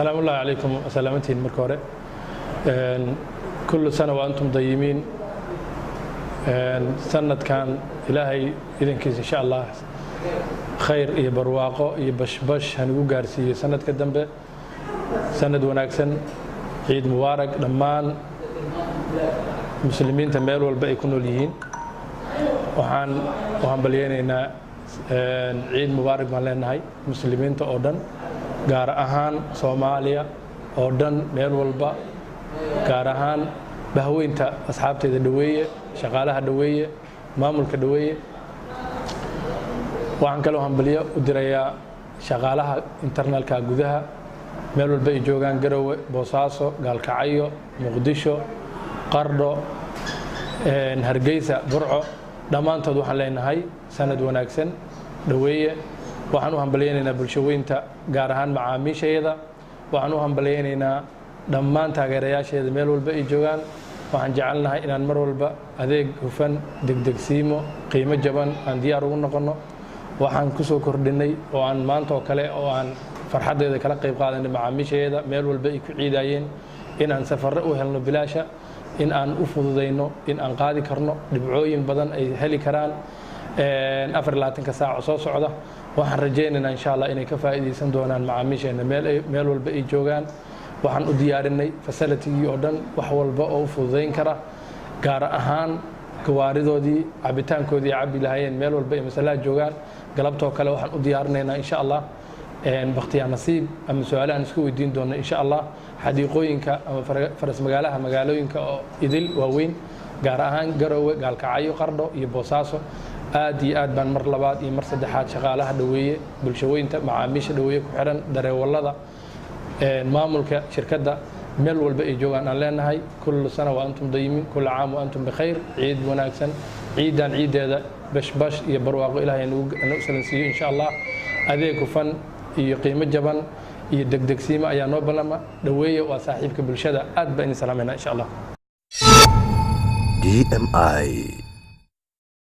السلام الله عليكم وسلامتين مركورة كل سنة وأنتم طيبين سنة كان إلهي إذن كيس إن شاء الله خير برواقه بش هنقول جارسي سنة كدم به سنة وناكسن عيد مبارك لمان مسلمين تميل والباقي يكونوا ليين وحن بلينا عيد مبارك مالنا هاي مسلمين تأودن gaar ahaan Soomaaliya oo dhan meel walba gaar ahaan bahweynta asxaabteeda dhaweeye shaqaalaha dhaweeye maamulka dhaweeye waxaan kale oo hambaliyo u dirayaa shaqaalaha internalka gudaha meel walba ay joogaan Garowe Boosaaso Gaalkacyo Muqdisho Qardho Hargeysa Burco dhamaantood waxaan leenahay sanad wanaagsan dhaweeye waxaan u hambaleynaynaa bulshooyinta gaar ahaan macaamiisheeda waxaan u hambaleynaynaa dhammaan taageerayaasheeda meel walba ay joogaan waxaan jecelnahay inaan mar walba adeeg hufan degdegsiimo qiimo jaban aan diyaar ugu noqono waxaan ku soo kordhinay oo aan maanta oo kale oo aan farxadeeda kala qayb qaadanay macaamiisheeda meel walba ay ku ciidayeen in aan safarro u helno bilaasha in aan u fududeyno in aan qaadi karno dhibcooyin badan ay heli karaan 24 saac soo socda waxaan rajaynaynaa insha Allah inay ka faa'iideysan doonaan macaamiisheena meel walba ay joogaan waxaan u diyaarinay facility oo dhan wax walba oo fududeyn kara gaar ahaan gawaaridoodii cabitaankoodii cabi lahaayeen meel walba ay mas'alaha joogaan galabtoo kale waxaan u diyaarinaynaa insha Allah waqtiga nasiib ama su'aalahan isku weydiin doona insha Allah xadiiqooyinka ama faras magaalooyinka oo idil waaweyn gaar ahaan Garowe Gaalkacyo Qardho iyo Boosaaso aad iyo aad baan mar labaad iyo mar saddexaad shaqaalaha dhaweeye bulshooyinta macaamiisha dhaweeye ku xiran dareewalada maamulka shirkadda meel walba ay joogaan aan leenahay kullu sana wa antum dayimin kullu aam wa antum bikhair ciid wanaagsan ciidan ciideeda bash iyo barwaaqo ilaahay nagu salansiiyo insha Allah adeeg hufan iyo qiimo jaban iyo degdegsiimo ayaa noo balama dhaweeye waa saaxiibka bulshada aad baan salaamaynaa insha Allah DMI